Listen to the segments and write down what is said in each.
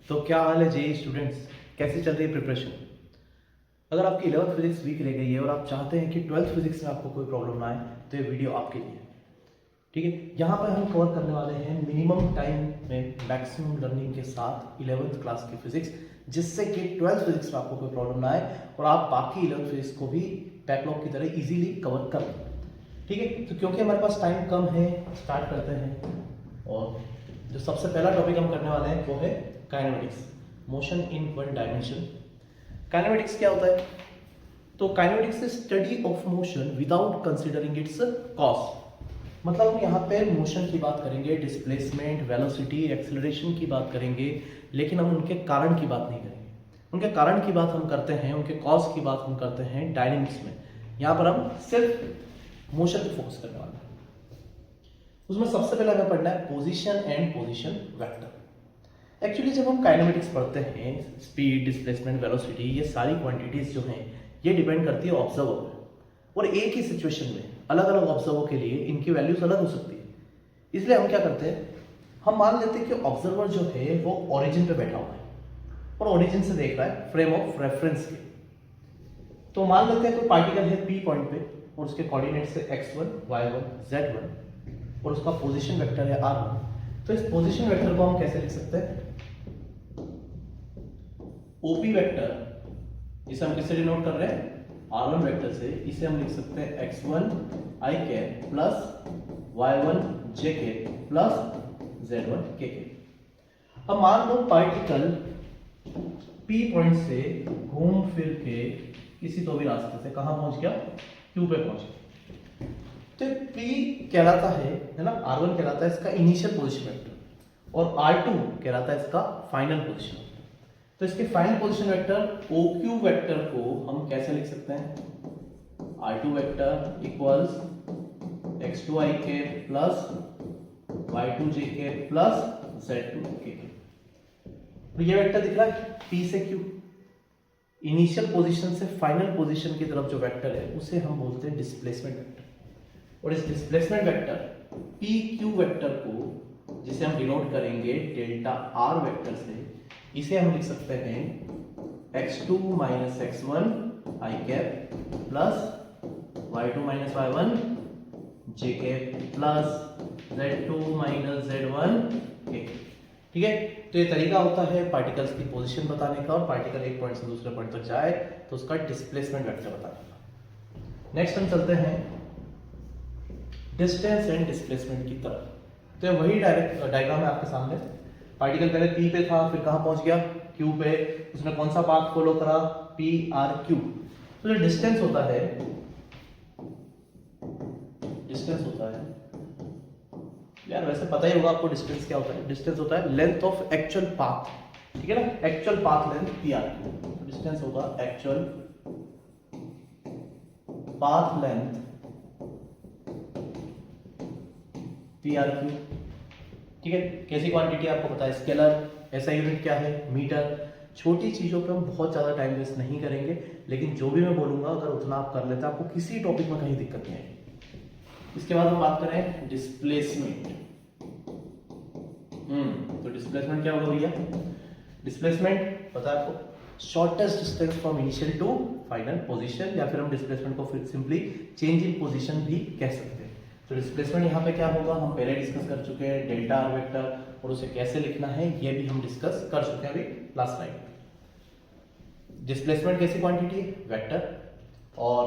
तो क्या हाल है जेई स्टूडेंट्स, कैसी चल रही है प्रिपरेशन। अगर आपकी 11th फिजिक्स वीक रह गई है और आप चाहते हैं कि 12th फिजिक्स में आपको कोई प्रॉब्लम ना आए तो ये वीडियो आपके लिए है। ठीक है, यहाँ पर हम कवर करने वाले हैं मिनिमम टाइम में मैक्सिमम लर्निंग के साथ 11th क्लास की फिजिक्स, जिससे कि 12th फिजिक्स में आपको कोई प्रॉब्लम ना आए और आप बाकी 11th फिजिक्स को भी बैकलॉग की तरह इजीली कवर कर लें। ठीक है, तो क्योंकि हमारे पास टाइम कम है, स्टार्ट करते हैं। और जो सबसे पहला टॉपिक हम करने वाले हैं वो है kinematics, motion in one dimension. Kinematics क्या होता है? तो kinematics is study of motion without considering it's cause. मतलब हम यहाँ पे मोशन की बात करेंगे, डिस्प्लेसमेंट, वेलोसिटी, एक्सेलरेशन की बात करेंगे, लेकिन हम उनके कारण की बात नहीं करेंगे। उनके कारण की बात हम करते हैं, उनके कॉज की बात हम करते हैं डायनेमिक्स में। यहाँ पर हम सिर्फ मोशन पे फोकस करने वाले हैं। उसमें सबसे पहले हमें पढ़ना है position and position vector. Actually जब हम काइनेमेटिक्स पढ़ते हैं, स्पीड, डिस्प्लेसमेंट, वेलोसिटी, ये सारी क्वांटिटीज जो हैं ये डिपेंड करती है ऑब्जर्वर पर। और एक ही सिचुएशन में अलग अलग ऑब्जर्वर के लिए इनकी वैल्यूज अलग हो सकती है। इसलिए हम क्या करते हैं, हम मान लेते हैं कि ऑब्जर्वर जो है वो ओरिजिन पे बैठा हुआ है और ओरिजिन से देख रहा है फ्रेम ऑफ रेफरेंस के। तो मान लेते हैं कोई पार्टिकल है पी पॉइंट पे और उसके कोऑर्डिनेट्स है x1, y1, z1 और उसका पोजीशन वेक्टर है r1। तो इस पोजीशन वेक्टर को हम कैसे लिख सकते हैं? ओपी वेक्टर, इसे हम किससे डिनोट कर रहे हैं? r1 वेक्टर से। इसे हम लिख सकते हैं x1 i cap plus y1 j cap plus z1 k cap. अब मान लो पार्टिकल p पॉइंट से घूम फिर के किसी तो भी रास्ते से कहां पहुंच गया? q पे पहुंच गया। तो p कहलाता है ना, r1 कहलाता है इसका इनिशियल पोजीशन वेक्टर और r2 कहलाता है इसका फाइनल पोजीशन। तो इसके final position vector OQ vector को हम कैसे लिख सकते हैं? R2 vector equals x2 i के प्लस y2 j के प्लस z2 के। तो ये वेक्टर दिख रहा है P से Q, इनिशियल पोजीशन से फाइनल पोजीशन की तरफ जो वेक्टर है उसे हम बोलते हैं डिस्प्लेसमेंट वेक्टर। और इस डिस्प्लेसमेंट वेक्टर PQ वेक्टर को, जिसे हम डिनोट करेंगे डेल्टा R वेक्टर से, इसे हम लिख सकते हैं x2 minus x1 i cap plus y2 minus y1 j cap plus z2 minus z1 k। ठीक है, तो ये तरीका होता है पार्टिकल्स की पोजीशन बताने का और पार्टिकल एक पॉइंट से दूसरे पॉइंट तक जाए तो उसका डिस्प्लेसमेंट वेक्टर बताने का। नेक्स्ट हम चलते हैं डिस्टेंस एंड डिस्प्लेसमेंट की तरफ। तो वही डायग्राम है आपके सामने। पार्टिकल पहले P पे था, फिर कहां पहुंच गया? Q पे। उसने कौन सा पाथ फॉलो करा? PRQ। तो जो डिस्टेंस होता है, डिस्टेंस होता है यार, वैसे पता ही होगा आपको डिस्टेंस क्या होता है। डिस्टेंस होता है लेंथ ऑफ एक्चुअल पाथ, ठीक है ना, एक्चुअल पाथ लेंथ PRQ। तो डिस्टेंस होगा एक्चुअल पाथ लेंथ PRQ। ठीक है, कैसी क्वांटिटी आपको पता है? स्केलर। ऐसा यूनिट क्या है? मीटर। छोटी चीजों पे हम बहुत ज्यादा टाइम वेस्ट नहीं करेंगे, लेकिन जो भी मैं बोलूंगा अगर उतना आप कर लेते हैं आपको किसी टॉपिक में कहीं दिक्कत नहीं आएगी। इसके बाद हम बात करें डिस्प्लेसमेंट। तो डिस्प्लेसमेंट क्या होगा भैया? डिस्प्लेसमेंट पता है आपको? Shortest distance from initial to final position, या फिर हम डिस्प्लेसमेंट को फिर सिंपली चेंज इन पोजीशन भी कह सकते हैं। तो डिस्प्लेसमेंट यहाँ पे क्या होगा हम पहले डिस्कस कर चुके हैं, डेल्टा आर वेक्टर, और उसे कैसे लिखना है ये भी हम डिस्कस कर चुके हैं अभी लास्ट टाइम। डिस्प्लेसमेंट कैसी क्वांटिटी है? वेक्टर। और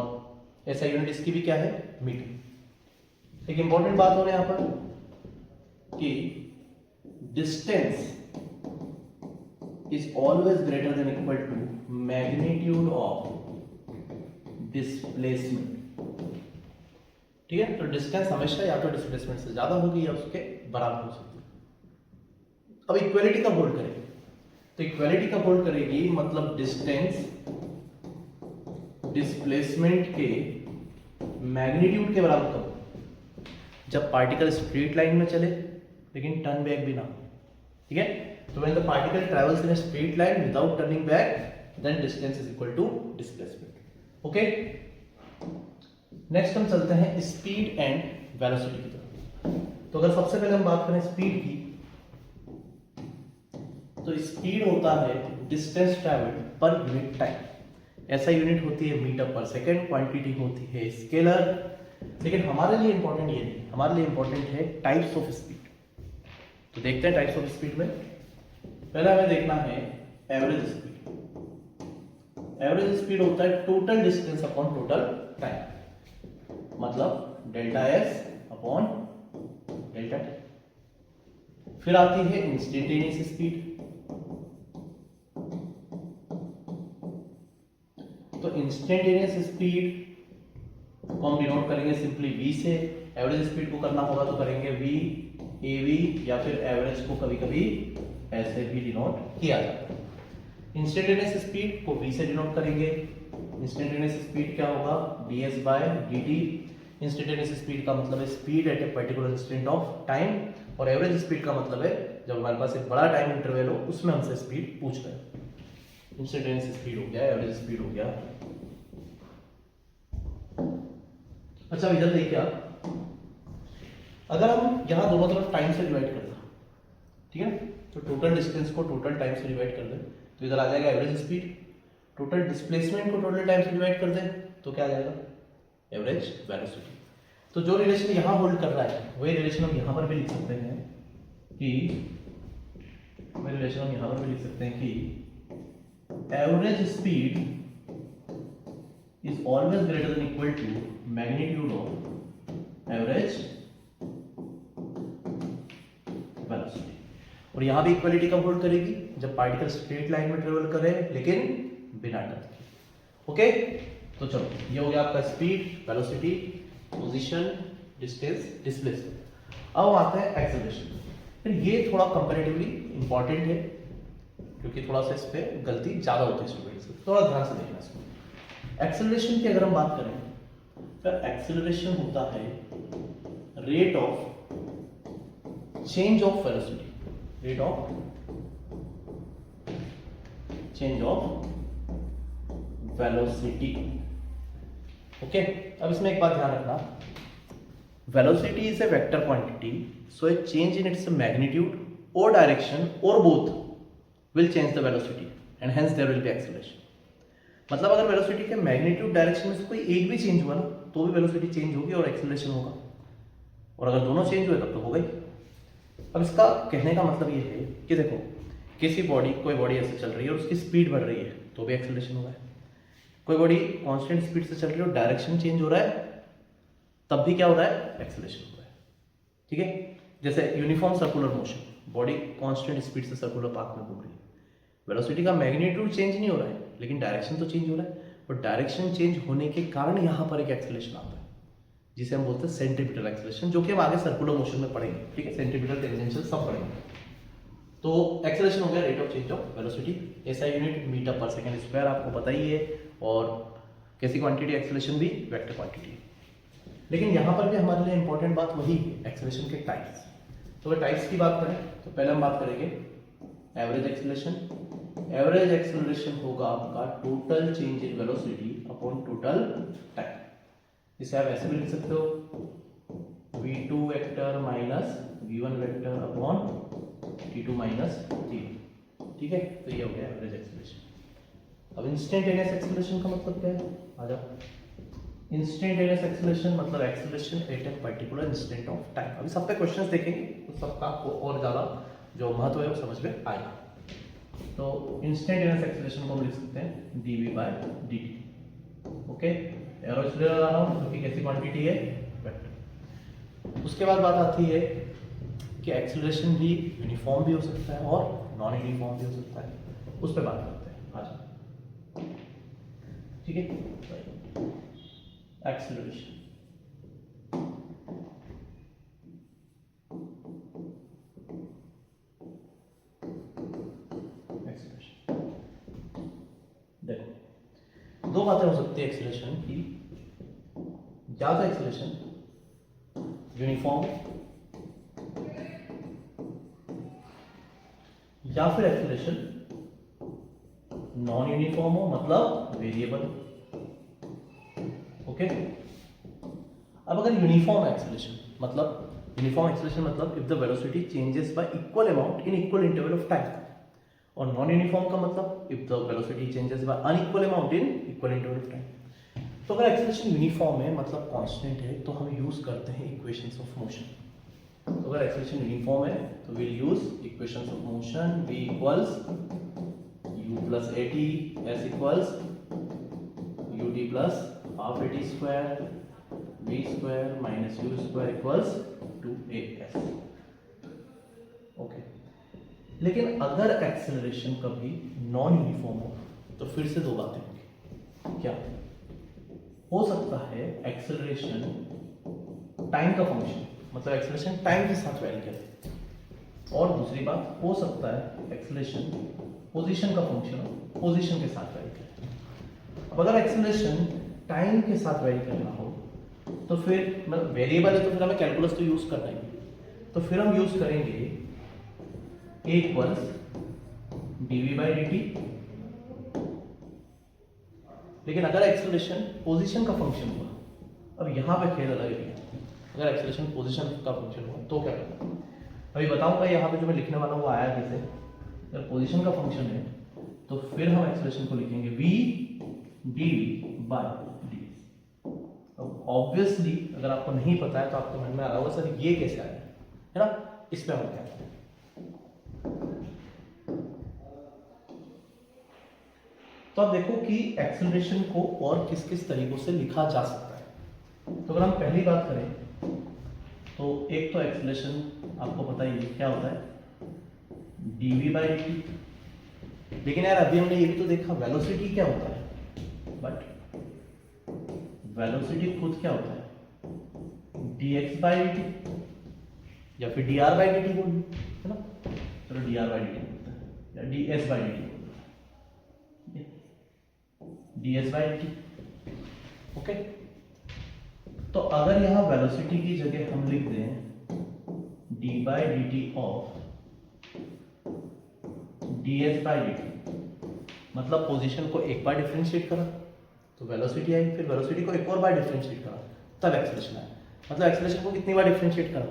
ऐसा यूनिट इसकी भी क्या है? मीटर। एक इंपॉर्टेंट बात हो रही है यहाँ पर कि distance is always greater than equal to magnitude of displacement. ठीक है, तो डिस्टेंस हमेशा या तो डिस्प्लेसमेंट से ज्यादा होगी या उसके बराबर हो सकती है। अब इक्वालिटी का होल्ड करेगी, तो इक्वालिटी का होल्ड करेगी मतलब डिस्टेंस डिस्प्लेसमेंट के मैग्नीट्यूड के बराबर कब? जब पार्टिकल स्ट्रेट लाइन में चले लेकिन टर्न बैक भी ना हो। ठीक है, तो when the particle travels in a straight line without turning back then distance is equal to displacement. Okay, next हम चलते हैं स्पीड एंड वेलोसिटी की तरफ। तो अगर सबसे पहले हम बात करें स्पीड की, तो स्पीड होता है distance travelled per unit time, ऐसा यूनिट होती है मीटर पर सेकेंड, क्वांटिटी होती है स्केलर। लेकिन हमारे लिए इंपॉर्टेंट ये नहीं, हमारे लिए इंपॉर्टेंट है टाइप्स ऑफ स्पीड। तो देखते हैं टाइप्स ऑफ स्पीड में। पहले हमें देखना है एवरेज स्पीड। एवरेज स्पीड होता है total distance upon total time, मतलब delta S upon delta T. फिर आती है इंस्टेंटेनियस स्पीड। तो इंस्टेंटेनियस स्पीड को हम डिनोट करेंगे सिंपली v से। एवरेज स्पीड को करना होगा तो करेंगे v av, या फिर एवरेज को कभी कभी ऐसे भी डिनोट किया जाता है। इंस्टेंटेनियस स्पीड को v से डिनोट करेंगे। इंस्टेंटेनियस स्पीड क्या होगा, ds by dt। Instantaneous speed का मतलब है speed at a particular instant of time, और एवरेज स्पीड का मतलब है जब हमारे पास एक बड़ा टाइम इंटरवल हो उसमें हमसे स्पीड पूछ रहे हैं। इंस्टेंटेनियस स्पीड हो गया, एवरेज स्पीड हो गया। अच्छा इधर देखिए आप, अगर हम यहां दोनों तरफ टाइम से डिवाइड कर दें, ठीक है, तो टोटल डिस्टेंस को टोटल टाइम से डिवाइड कर दें तो इधर आ जाएगा एवरेज स्पीड। टोटल डिस्प्लेसमेंट को टोटल टाइम से डिवाइड कर दें तो क्या आ जाएगा, एवरेज वेलोसिटी। तो जो रिलेशन यहां होल्ड कर रहा है वही रिलेशन हम यहां पर भी लिख सकते हैं कि average speed is always greater than equal to magnitude of average velocity। और यहां भी इक्वालिटी कब होल्ड करेगी, जब पार्टिकल स्ट्रेट लाइन में ट्रेवल करे लेकिन बिना टच के। ओके, तो चलो ये हो गया आपका speed, velocity, position, distance, displacement. अब आते हैं एक्सेलरेशन। फिर ये थोड़ा कंपैरेटिवली इंपॉर्टेंट है क्योंकि थोड़ा सा इस पे गलती ज्यादा होती है स्टूडेंट्स की, थोड़ा ध्यान से देखना इसको। एक्सेलरेशन की अगर हम बात करें तो एक्सेलरेशन होता है rate of change of velocity, rate of change of velocity. Okay, अब इसमें एक बात ध्यान रखना, velocity is a vector quantity, so a change in its magnitude और डायरेक्शन और both will change the velocity and hence there will be acceleration. मतलब अगर वेलोसिटी के मैग्नीट्यूड डायरेक्शन में से कोई एक भी चेंज हुआ ना तो भी वेलोसिटी चेंज होगी और एक्सेलरेशन होगा, और अगर दोनों चेंज हुए तब तो हो गई। अब इसका कहने का मतलब ये है कि देखो, कोई बॉडी ऐसे चल रही है और उसकी स्पीड बढ़ रही है तो भी एक्सेलरेशन हो रहा है, कोई बॉडी कांस्टेंट स्पीड से चल रही है और डायरेक्शन चेंज हो रहा है तब भी क्या हो रहा है, एक्सेलरेशन हो रहा है। ठीक है, जैसे uniform circular motion, body constant speed से सर्कुलर पाथ में घूम रही है, वेलोसिटी का मैग्नीट्यूड चेंज नहीं हो रहा है लेकिन डायरेक्शन तो चेंज हो रहा है, और डायरेक्शन चेंज होने के कारण यहाँ पर एक एक्सेलरेशन आता है जिसे हम बोलते हैं सेंट्रीपिटल एक्सेलरेशन, जो कि हम आगे सर्कुलर मोशन में पढ़ेंगे। ठीक है, सेंट्रीपिटल, टेंजेंशियल सब पढ़ेंगे। तो एक्सेलरेशन हो गया rate of change of velocity, ऐसा unit metre per second square आपको पता ही है, और कैसी क्वांटिटी एक्सेलरेशन भी वेक्टर क्वांटिटी है। लेकिन यहाँ पर भी हमारे लिए इंपॉर्टेंट बात वही है, एक्सेलरेशन के टाइप्स। तो अगर टाइप्स की बात करें तो पहले हम बात करेंगे एवरेज एक्सेलरेशन। एवरेज एक्सेलरेशन होगा आपका total change in velocity upon total time. इसे आप ऐसे भी लिख सकते हो v2 vector minus v1 vector upon t2 minus t। ठीक है, तो ये हो गया एवरेज एक्सेलरेशन। अब इंस्टेंटेनियस एक्सेलरेशन का मतलब क्या है, आ जाओ। इंस्टेंटेनियस एक्सेलरेशन मतलब acceleration at a particular instant of time. अभी सब पे क्वेश्चंस देखेंगे तो सबका आपको और ज्यादा जो महत्व है वो समझ में आएगा। तो इंस्टेंटेनियस एक्सेलरेशन को हम लिख सकते हैं dv by dt। Okay, arrow इसलिए लगा रहा हूं क्योंकि कैसी क्वांटिटी है, वेक्टर। उसके बाद बात आती है कि एक्सेलरेशन भी यूनिफॉर्म भी हो सकता है और नॉन यूनिफॉर्म भी हो सकता है, उस पर बात करते हैं आज। ठीक है, एक्सेलरेशन देखो, दो बातें हो सकती है एक्सेलरेशन की, या तो एक्सेलरेशन यूनिफॉर्म या फिर एक्सेलरेशन नॉन यूनिफॉर्म हो, मतलब वेरिएबल। ओके, अब अगर यूनिफॉर्म एक्सेलरेशन मतलब if the velocity changes y equal amount in equal interval of time, और नॉन यूनिफॉर्म का मतलब if the velocity changes by unequal amount in equal interval of time. तो अगर एक्सेलरेशन यूनिफॉर्म है मतलब कांस्टेंट है तो हम यूज करते हैं इक्वेशंस ऑफ मोशन। तो अगर एक्सेलरेशन यूनिफॉर्म है तो will use equations of motion v equals u plus at s equals ut plus half at square v square minus u square equals 2as। Okay, लेकिन अगर acceleration कभी non uniform हो तो फिर से दो बातें होंगी। क्या हो सकता है? एक्सेलरेशन टाइम का फंक्शन, मतलब एक्सेलरेशन टाइम के साथ वैरी करे, और दूसरी बात हो सकता है एक्सेलरेशन पोजीशन का फंक्शन हो, पोजीशन के साथ वैरी करे। अब अगर एक्सेलरेशन टाइम के साथ वैरी करना हो तो फिर मतलब वेरिएबल है तो फिर हमें कैलकुलस तो यूज करना ही, तो फिर हम यूज करेंगे a equals dv by dt। लेकिन अगर एक्सेलरेशन पोजीशन का फंक्शन हुआ, अब यहाँ पे खेल अलग है। अगर एक्सेलरेशन पोजीशन का फंक्शन हुआ तो क्या करना, अभी बताऊंगा। यहाँ पे जो मैं लिखने वाला हूँ वो आया कैसे। अगर पोजीशन का फंक्शन है तो फिर हम एक्सेलरेशन को लिखेंगे v dv बाय ds। अब ऑब्वियसली अगर आपको नहीं पता है तो आपको मन में आ रहा होगा सर ये कैसे आया, है ना। इस पे हम क्या करें, तो आप देखो कि एक्सेलरेशन को और किस किस तरीकों से लिखा जा सकता है। तो अगर हम पहली बात करें तो एक तो एक्सेलरेशन आपको पता ही है क्या होता है, dv बाई dt। लेकिन यार अभी हमने ये भी तो देखा वेलोसिटी क्या होता है, बट वेलोसिटी खुद क्या होता है, dx बाई dt या फिर dr बाई dt बोल लो, है ना। चलो dr बाई dt बोलते हैं या ds by dt, ds by dt। Okay, तो अगर यहां वेलोसिटी की जगह हम लिख दें d by dt of ds by dt, मतलब पोजीशन को एक बार डिफरेंशिएट करा तो वेलोसिटी आई, फिर वेलोसिटी को एक और बार डिफरेंशिएट करा तब एक्सेलरेशन आया। मतलब एक्सेलरेशन को कितनी बार डिफरेंशिएट करा,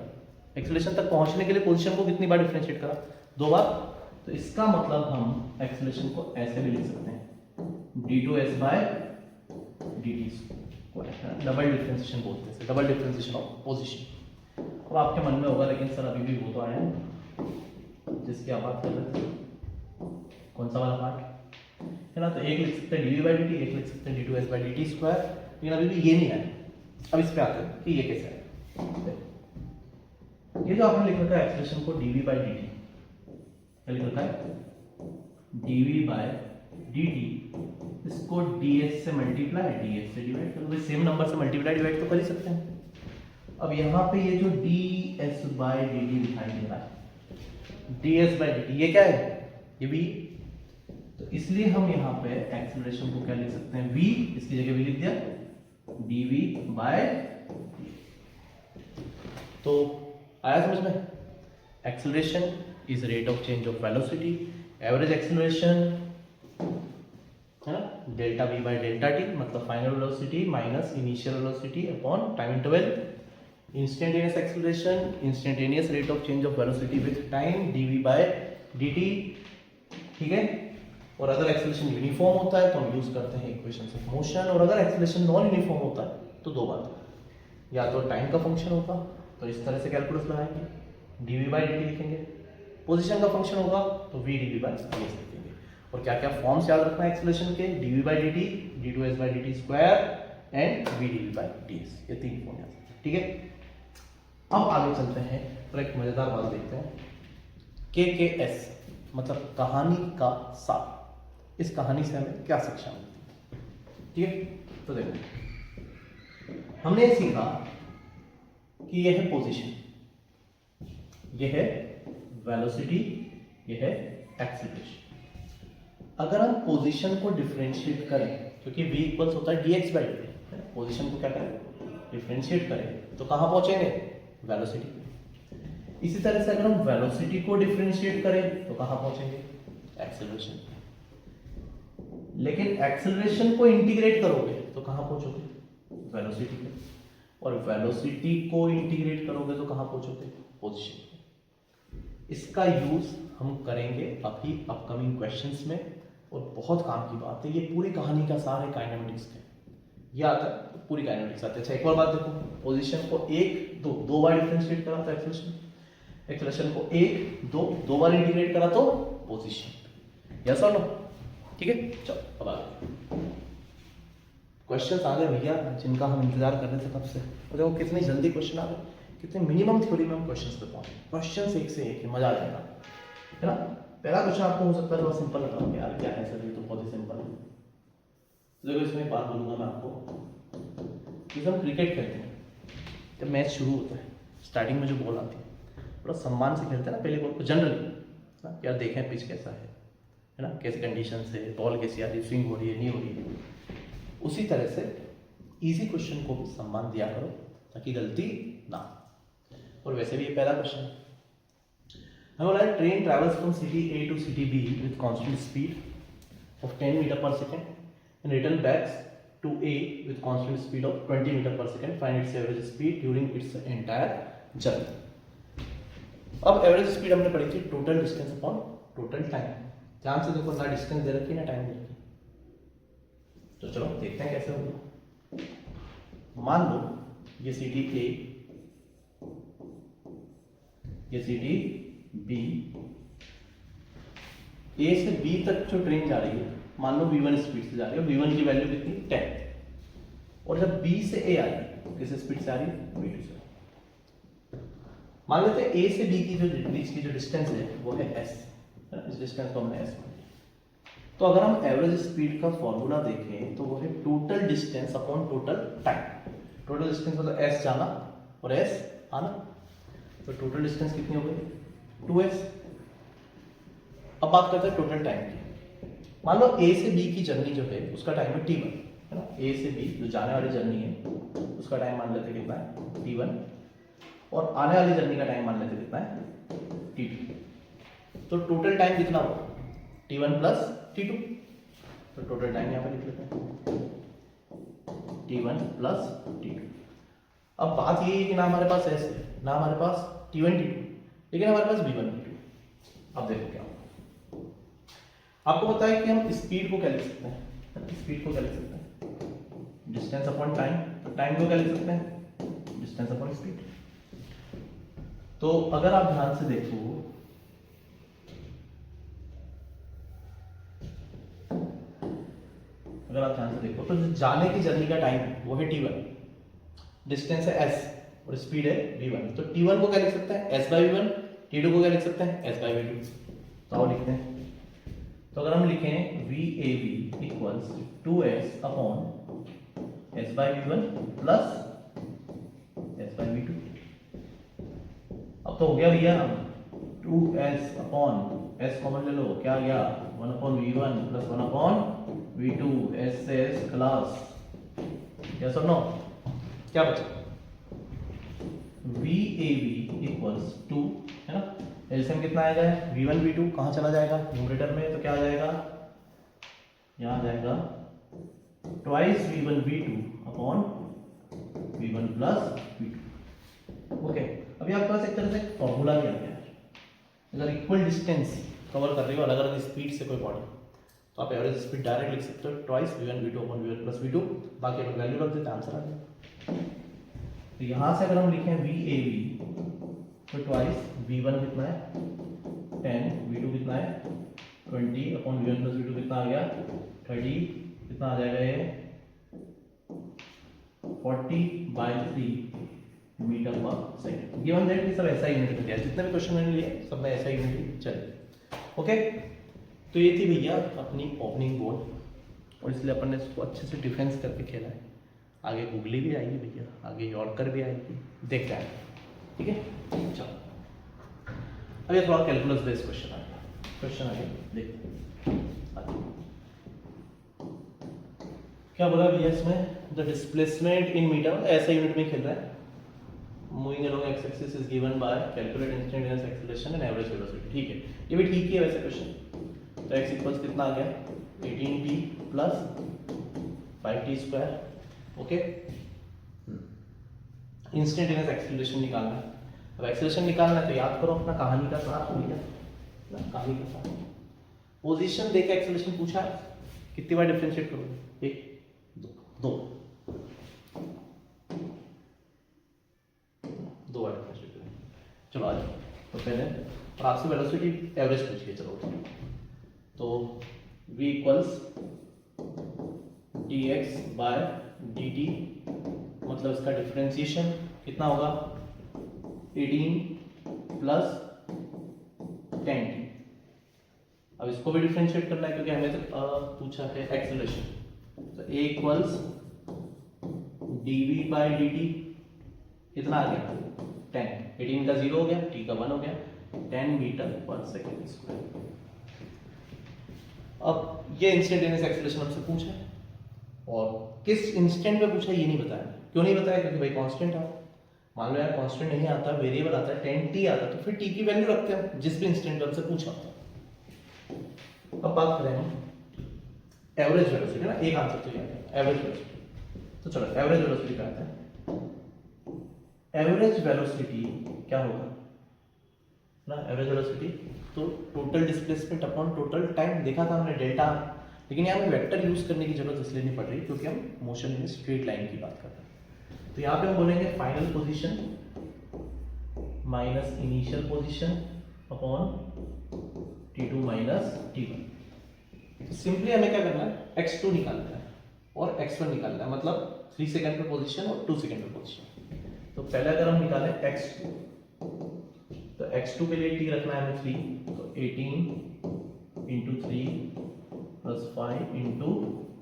एक्सेलरेशन तक पहुंचने के लिए पोजीशन को कितनी बार डिफरेंशिएट करा, दो बार। तो इसका मतलब हम एक्सेलरेशन को ऐसे भी लिख सकते हैं d2s बाय dt को डबल डिफरेंशिएशन बोलते हैं, डबल डिफरेंशिएशन ऑफ पोजीशन। अब आपके मन में होगा लेकिन सर अभी भी वो तो आया है जिसकी आप बात कर रहे थे, कौन सा वाला पार्ट, है ना। तो एक लिख सकते हैं dv बाई dt, एक लिख सकते हैं d2s बाई dt स्क्वायर, लेकिन अभी भी ये नहीं आया। अब इस पे आते हैं कि ये कैसे आया। ये जो आपने लिख रखा है एक्सप्रेशन को dv बाई dt, क्या लिख रखा है, dv बाय dt, इसको ds से मल्टीप्लाई ds से डिवाइड करो, भाई सेम नंबर से मल्टीप्लाई डिवाइड तो कर ही सकते हैं। अब यहाँ पे ये जो ds बाय dt दिखाई दे रहा है, ds बाय dt ये क्या है, ये v। तो इसलिए हम यहाँ पे एक्सेलरेशन को क्या लिख सकते हैं, v, इसकी जगह v लिख दिया dv बाय। तो आया समझ में, acceleration is rate of change of velocity, average acceleration है ना, delta v by delta t, मतलब final velocity minus initial velocity upon time interval. Instantaneous acceleration, instantaneous rate of change of velocity with time dv by dt, ठीक है। और अगर acceleration uniform होता है तो हम यूज करते हैं इक्वेशंस ऑफ मोशन, और अगर एक्सेलरेशन नॉन यूनिफॉर्म होता है तो दो बात, या तो टाइम का फंक्शन होगा तो इस तरह से कैलकुलस बनाएंगे dv बाई dt लिखेंगे, पोजीशन का फंक्शन होगा तो v dv बाई ds लिखेंगे। और क्या क्या फॉर्म्स याद रखना है एक्सेलरेशन के, dv by dt, d2s by dt square and v dv by ds, ये तीन फॉर्म याद रखना, ठीक है। अब आगे चलते हैं और एक मजेदार बात देखते हैं, KKS मतलब कहानी का सार। इस कहानी से हमें क्या शिक्षा मिलती है, ठीक है। तो देखो हमने सीखा कि यह है पोजीशन, यह है वेलोसिटी, यह है एक्सेलरेशन। अगर हम पोजीशन को डिफरेंशिएट करें, क्योंकि v इक्वल्स होता है dx बाई dt, पोजीशन को क्या करें, डिफरेंशिएट करें तो कहां पहुंचेंगे, वेलोसिटी। इसी तरह से अगर हम वेलोसिटी को डिफरेंशिएट करें तो कहां पहुंचेंगे, एक्सेलरेशन। लेकिन एक्सेलरेशन को इंटीग्रेट करोगे तो कहां पहुंचोगे, वेलोसिटी पे, और वेलोसिटी को इंटीग्रेट करोगे तो कहां पहुंचोगे, पोजीशन। इसका यूज हम करेंगे अभी अपकमिंग क्वेश्चंस में, और बहुत काम की बात है, ये पूरी कहानी का सार है काइनेमेटिक्स के, ये आता है पूरी काइनेमेटिक्स आती है। अच्छा, एक और बात देखो, पोजीशन को दो बार डिफरेंशिएट करा तो एक्सेलरेशन को दो बार इंटीग्रेट करा तो पोजीशन। यस और नो? ठीक है, चलो अब आगे क्वेश्चंस आ गए भैया, जिनका हम इंतजार कर रहे थे कब से। और देखो कितनी जल्दी क्वेश्चन आ गए, कितने मिनिमम थ्योरी में हम क्वेश्चंस पे पहुंचे। क्वेश्चंस एक से एक है, मजा आ जाएगा, है ना। पहला क्वेश्चन आपको हो सकता है थोड़ा सिंपल लगा कि यार क्या है सर, ये तो बहुत ही सिंपल है। तो देखो इसमें एक बात बोलूंगा मैं आपको कि जब हम क्रिकेट खेलते हैं, जब मैच शुरू होता है, स्टार्टिंग में जो बॉल आती है थोड़ा सम्मान से खेलते हैं ना पहले बॉल को, जनरली ना, यार देखें पिच कैसा है ना, कैसी कंडीशन है, बॉल कैसी आ रही है, स्विंग हो रही है नहीं हो रही है। उसी तरह से इजी क्वेश्चन को भी सम्मान दिया करो ताकि गलती ना। और वैसे भी ये पहला क्वेश्चन है, हमें बोला है train travels from city A to city B with constant speed of 10 metre per second and return back to A with constant speed of 20 metre per second, find its average speed during its entire journey. अब average speed हमने पढ़ी थी total distance upon total time. ध्यान से देखो, ना distance दे रखी ना टाइम दे रखी। तो चलो देखते हैं कैसे होगा। मान लो ये सिटी ए, ये सिटी बी, ए से बी तक जो ट्रेन जा रही है मान लो v1 स्पीड से जा रही है, v1 की वैल्यू कितनी 10, और जब b से a आ रही है किस स्पीड से आ रही है v2 से। मान लेते हैं a से b की जो बीच की जो डिस्टेंस है वो है s, इस डिस्टेंस को हमने s मान लिया। तो अगर हम एवरेज स्पीड का फॉर्मूला देखें तो वो है total distance upon total time. Total distance मतलब s जाना और s आना, तो टोटल डिस्टेंस कितनी हो गई 2s। अब बात करते हैं टोटल टाइम की। मान लो a से b की जर्नी जो है उसका टाइम है t1, है ना। a से b जो जाने वाली जर्नी है उसका टाइम मान लेते कितना है t1, और आने वाली जर्नी का टाइम मान लेते कितना है t2। तो टोटल टाइम कितना होगा t1 प्लस t2, तो टोटल टाइम यहाँ पे लिख लेते हैं t1 प्लस t2। अब बात ये है कि ना हमारे पास s है ना हमारे पास t1 t2, लेकिन हमारे पास v1 v2। अब देखो क्या होगा, आपको पता है कि हम स्पीड को क्या लिख सकते हैं, स्पीड को क्या लिख सकते हैं डिस्टेंस अपॉन टाइम, तो टाइम को क्या लिख सकते हैं डिस्टेंस अपॉन स्पीड। तो अगर आप ध्यान से देखो, अगर आप ध्यान से देखो तो जो जाने की जर्नी का टाइम है वो है t1, डिस्टेंस है s और स्पीड है v1। तो t1 को क्या लिख सकते हैं s by v1, t2 को क्या लिख सकते हैं s by v2। तो आओ लिखते हैं। तो अगर हम लिखें VAB equals 2s upon s by v1 plus s by v2। अब तो हो गया भैया 2s अपॉन s कॉमन ले लो, क्या गया 1 upon v1 plus 1 upon v2, s से s क्लास। यस और नो? क्या बचा VAB इक्वल्स 2, है ना। एलसीएम कितना आएगा v1 v2 कहाँ चला जाएगा न्यूमरेटर में, तो क्या आ जाएगा यहाँ जाएगा twice v1 v2 upon v1 plus v2। Okay, अभी आपके पास एक तरह से फॉर्मूला भी आ गया है। अगर इक्वल डिस्टेंस कवर कर रही हो अलग अलग स्पीड से कोई बॉडी, तो आप एवरेज स्पीड डायरेक्ट लिख सकते हो twice v1 v2 upon v1 plus v2, बाकी अपन वैल्यू रख देते हैं, आंसर आ जाएगा। तो यहाँ से अगर हम लिखें VAB तो ट्वाइस v1 कितना है 10, v2 कितना है 20 अपॉन v1 प्लस v2 कितना आ गया 30, कितना आ जाएगा ये 40/3 metre per second. Given that ये सब ऐसा यूनिट में दिया, जितने भी क्वेश्चन मैंने लिए सब में ऐसा यूनिट चले। ओके, तो ये थी भैया अपनी ओपनिंग बॉल, और इसलिए अपन ने इसको अच्छे से डिफेंस करके खेला है। आगे गूगली भी आएगी भैया, आगे यॉर्कर भी आएगी, देखते हैं, ठीक है। चलो अब ये थोड़ा कैलकुलस बेस्ड क्वेश्चन आ गया, क्वेश्चन आगे देखते हैं। क्या बोला भैया इसमें, द डिस्प्लेसमेंट इन मीटर, ऐसा यूनिट में खेल रहा है। Moving along x axis is given by calculate instantaneous acceleration and average velocity. ठीक है, ये भी ठीक है वैसे क्वेश्चन। तो x इक्वल्स कितना आ गया 18t plus 5t square. Okay, instantaneous acceleration निकालना है। अब एक्सीलरेशन निकालना है तो याद करो अपना कहानी का सार भैया, ना काम ही करता है। पोजीशन देके एक्सेलरेशन पूछा है, कितनी बार डिफरेंशिएट करोगे? 1 2 2 बार डिफरेंशिएट करोगे। चलो आ जाओ। तो पहले और आपसे वेलोसिटी एवरेज पूछिए। चलो तो v equals dx by dt, मतलब इसका डिफरेंशिएशन कितना होगा? 18 प्लस 10t। अब इसको भी डिफरेंशिएट करना है क्योंकि हमें तो पूछा है एक्सेलरेशन। तो a equals dv by dt कितना आ गया? 10। 18 का 0 हो गया, t का 1 हो गया, 10 मीटर पर सेकेंड स्क्वायर। अब ये इंस्टेंटेनियस एक्सेलरेशन हमसे पूछा है और किस इंस्टेंट में पूछा ये नहीं बताया। क्यों नहीं बताया? क्योंकि भाई कांस्टेंट है। मान लो यार कांस्टेंट नहीं आता, वेरिएबल आता है, 10t आता है, तो फिर t की वैल्यू रखते हैं जिस भी इंस्टेंट में हमसे पूछा होता है। अब बात करें हम एवरेज वेलोसिटी ना, एक आंसर तो याद है एवरेज वेलोसिटी। तो चलो एवरेज वेलोसिटी करते हैं। एवरेज वेलोसिटी क्या होगा ना? एवरेज वेलोसिटी तो total displacement upon total time. देखा था हमने डेल्टा, लेकिन यहाँ पे वेक्टर यूज करने की जरूरत इसलिए नहीं पड़ रही क्योंकि हम मोशन इन स्ट्रेट लाइन की बात कर रहे हैं। तो यहाँ पे हम बोलेंगे final position minus initial position upon t2 minus t1। तो सिंपली हमें क्या करना है? x2 निकालना है और x1 निकालना है, मतलब 3 सेकंड पे पोजीशन और 2 सेकंड पे पोजीशन। तो पहले अगर हम निकालें x2, तो x2 के लिए t रखना है हमें 3, तो 18 इंटू 3 प्लस 5 इंटू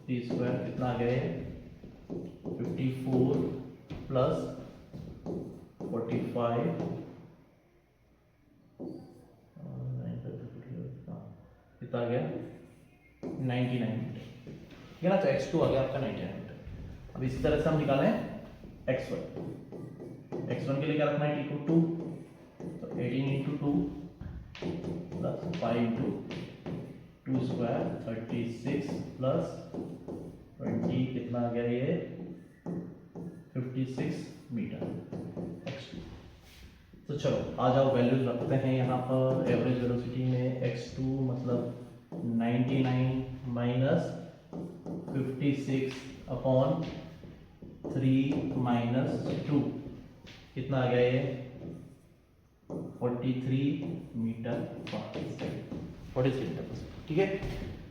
3 स्क्वायर कितना आ गया? 54 प्लस 45 कितना आ गया? 99 मीटर। ठीक है ना? तो x2 आ गया आपका 99 मीटर। अब इसी तरह से हम निकालें x1। x1 के लिए क्या रखना है? t को 2, तो 18 into 2 plus 5 into 2 square 36 plus 20 कितना आ गया? ये 56 मीटर x2। तो चलो आ जाओ वैल्यूज रखते हैं यहाँ पर। एवरेज वेलोसिटी में x2 मतलब 99 माइनस 56 अपॉन 3 माइनस 2 कितना आ गया? ये 43 मीटर पर सेकंड, 43 मीटर पर सेकंड। ठीक है?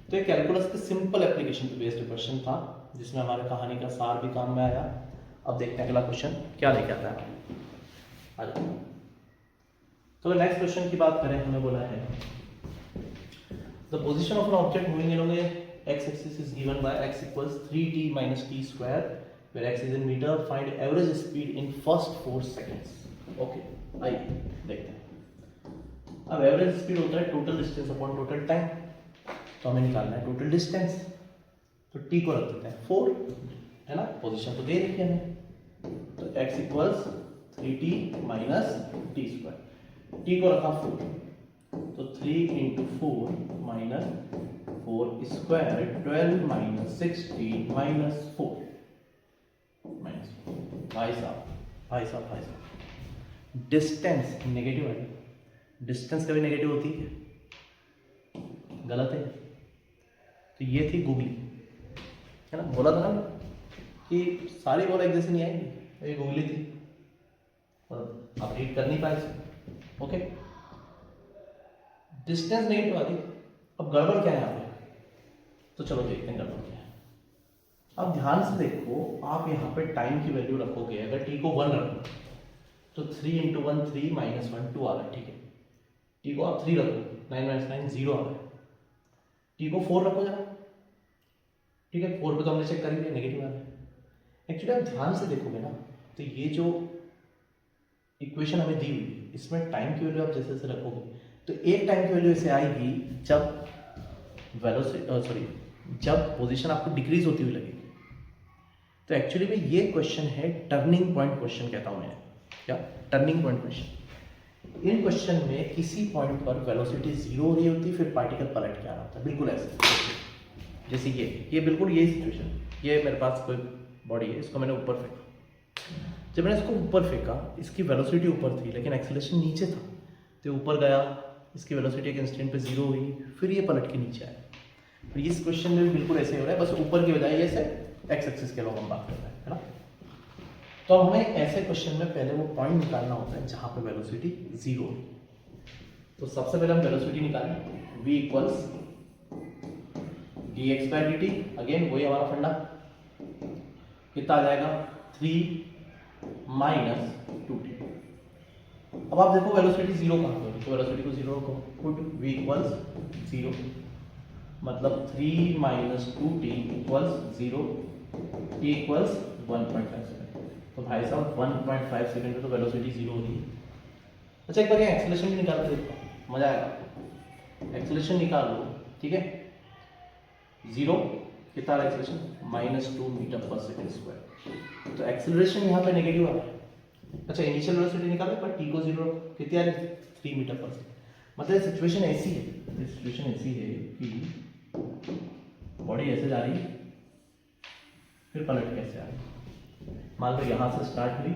तो ये कैलकुलस के सिंपल एप्लीकेशन पे बेस्ड क्वेश्चन था जिसमें हमारे कहानी का सार भी काम में आया। अब देखते हैं अगला क्वेश्चन क्या लेके आता है। आ जाओ। तो नेक्स्ट क्वेश्चन की बात करें, हमें बोला है the position of an object moving along A x axis is given by x equals 3t minus t square where x is in meter. Find average speed in first 4 seconds. Okay, आइए देखते हैं। अब average speed होता है total distance upon total time. तो हमें निकालना है टोटल डिस्टेंस, तो t को रख देते हैं 4, है ना? पोजीशन तो दे रखी है हमें, तो x equals 3t minus T square. t को रखा 4, तो 3 into 4 minus 4 square 12 minus 60 minus 4 minus. भाई साहब डिस्टेंस नेगेटिव है। डिस्टेंस कभी नेगेटिव होती है? गलत है। तो ये थी गूगली, है ना? बोला था ना कि सारी बॉल एक जैसी नहीं आएगी, ये गूगली थी और आप रीड कर नहीं पाए। ओके, डिस्टेंस नेगेटिव आ गई। अब गड़बड़ क्या है यहाँ पे? तो चलो देखते हैं गड़बड़ क्या है। अब ध्यान से देखो, आप यहाँ पे टाइम की वैल्यू रखोगे, अगर t को 1 रखो तो 3 इंटू 1 3 माइनस 1 2 आ रहा है। ठीक है, t को आप 3 रखो, 9 माइनस 9 0 आ रहा है। t को 4 रखो जरा, ठीक है, 4 पे तो हमने चेक कर लिया नेगेटिव आ रहा है। एक्चुअली आप ध्यान से देखोगे ना, तो ये जो इक्वेशन हमें दी हुई है इसमें टाइम की वैल्यू आप जैसे जैसे रखोगे तो एक टाइम की वैल्यू ऐसे आएगी जब जब पोजीशन आपको डिक्रीज होती हुई लगेगी। तो एक्चुअली में ये क्वेश्चन है टर्निंग पॉइंट क्वेश्चन कहता हूं मैं। क्या टर्निंग पॉइंट क्वेश्चन? इन क्वेश्चन में किसी पॉइंट पर वेलोसिटी 0 हो रही होती है, फिर पार्टिकल पलट के आ रहा होता है, बिल्कुल ऐसे। जैसे ये बिल्कुल यही सिचुएशन। ये मेरे पास कोई बॉडी है, इसको मैंने ऊपर फेंका। जब मैंने इसको ऊपर फेंका, इसकी वेलोसिटी ऊपर थी लेकिन एक्सेलरेशन नीचे था, तो ऊपर गया इसकी वेलोसिटी एक इंस्टेंट पे 0 हुई, फिर ये पलट के नीचे आया। फिर इस क्वेश्चन में भी बिल्कुल ऐसे हो रहा है, बस ऊपर की बजाय ऐसे एक्स एक्सिस के लोग हम बात कर रहे हैं, है ना। तो हमें ऐसे क्वेश्चन में पहले वो पॉइंट निकालना होता है जहाँ पे वेलोसिटी 0 है। तो सबसे पहले हम वेलोसिटी निकालें, v equals dx by dt, again वही हमारा फंडा, कितना आ जाएगा 3 माइनस 2t। अब आप देखो वेलोसिटी 0 कहाँ पे, तो वेलोसिटी को 0 रखो, पुट v इक्वल्स 0, मतलब 3 minus 2t equals 0, t equals 1.5 second. तो भाई साहब 1.5 सेकेंड में तो वेलोसिटी 0 हो रही है। अच्छा एक बार क्या एक्सेलरेशन भी निकाल के देखो, मजा आएगा। एक्सेलरेशन निकाल लो, ठीक है, 0 कितना है acceleration, -2 metre per second square. तो एक्सेलरेशन यहाँ पे नेगेटिव आ रहा है। अच्छा इनिशियल वेलोसिटी निकालो, पर टी को 0 कितनी आ रही है, 3 मीटर पर सेकेंड। मतलब सिचुएशन ऐसी है, सिचुएशन ऐसी है कि बॉडी ऐसे जा रही है, फिर पलट कैसे आ रही है। मान लो यहाँ से स्टार्ट हुई,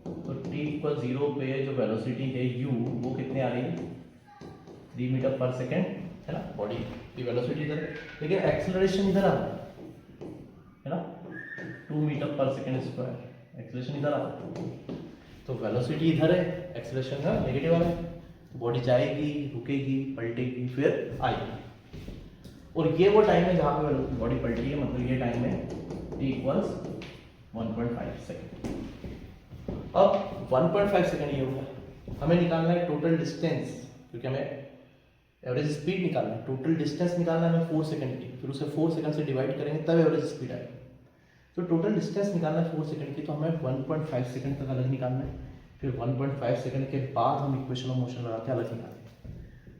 तो t इक्वल 0 पे जो वेलोसिटी है u, वो कितने आ रही है, 3 मीटर पर सेकेंड, है ना। बॉडी की वेलोसिटी इधर, लेकिन एक्सेलरेशन इधर आ रहा है ना, 2 metre per second square, acceleration इधर आ रहा है। तो वेलोसिटी इधर है, एक्सेलरेशन का नेगेटिव आ रहा है, बॉडी जाएगी, रुकेगी, पलटेगी, फिर आएगी। और ये वो टाइम है जहाँ पे बॉडी पलटी है, मतलब ये टाइम है t इक्वल्स 1.5 सेकेंड। अब 1.5 सेकेंड ये होगा, हमें निकालना है टोटल डिस्टेंस, क्योंकि हमें एवरेज स्पीड निकालना है, टोटल डिस्टेंस निकालना है हमें 4 सेकंड की, फिर उसे 4 सेकंड से डिवाइड करेंगे तब एवरेज स्पीड आएगी। तो टोटल डिस्टेंस निकालना है 4 सेकंड की, तो हमें 1.5 सेकंड तक अलग निकालना है, फिर 1.5 सेकंड के बाद हम इक्वेशन ऑफ मोशन लगा के अलग निकालेंगे।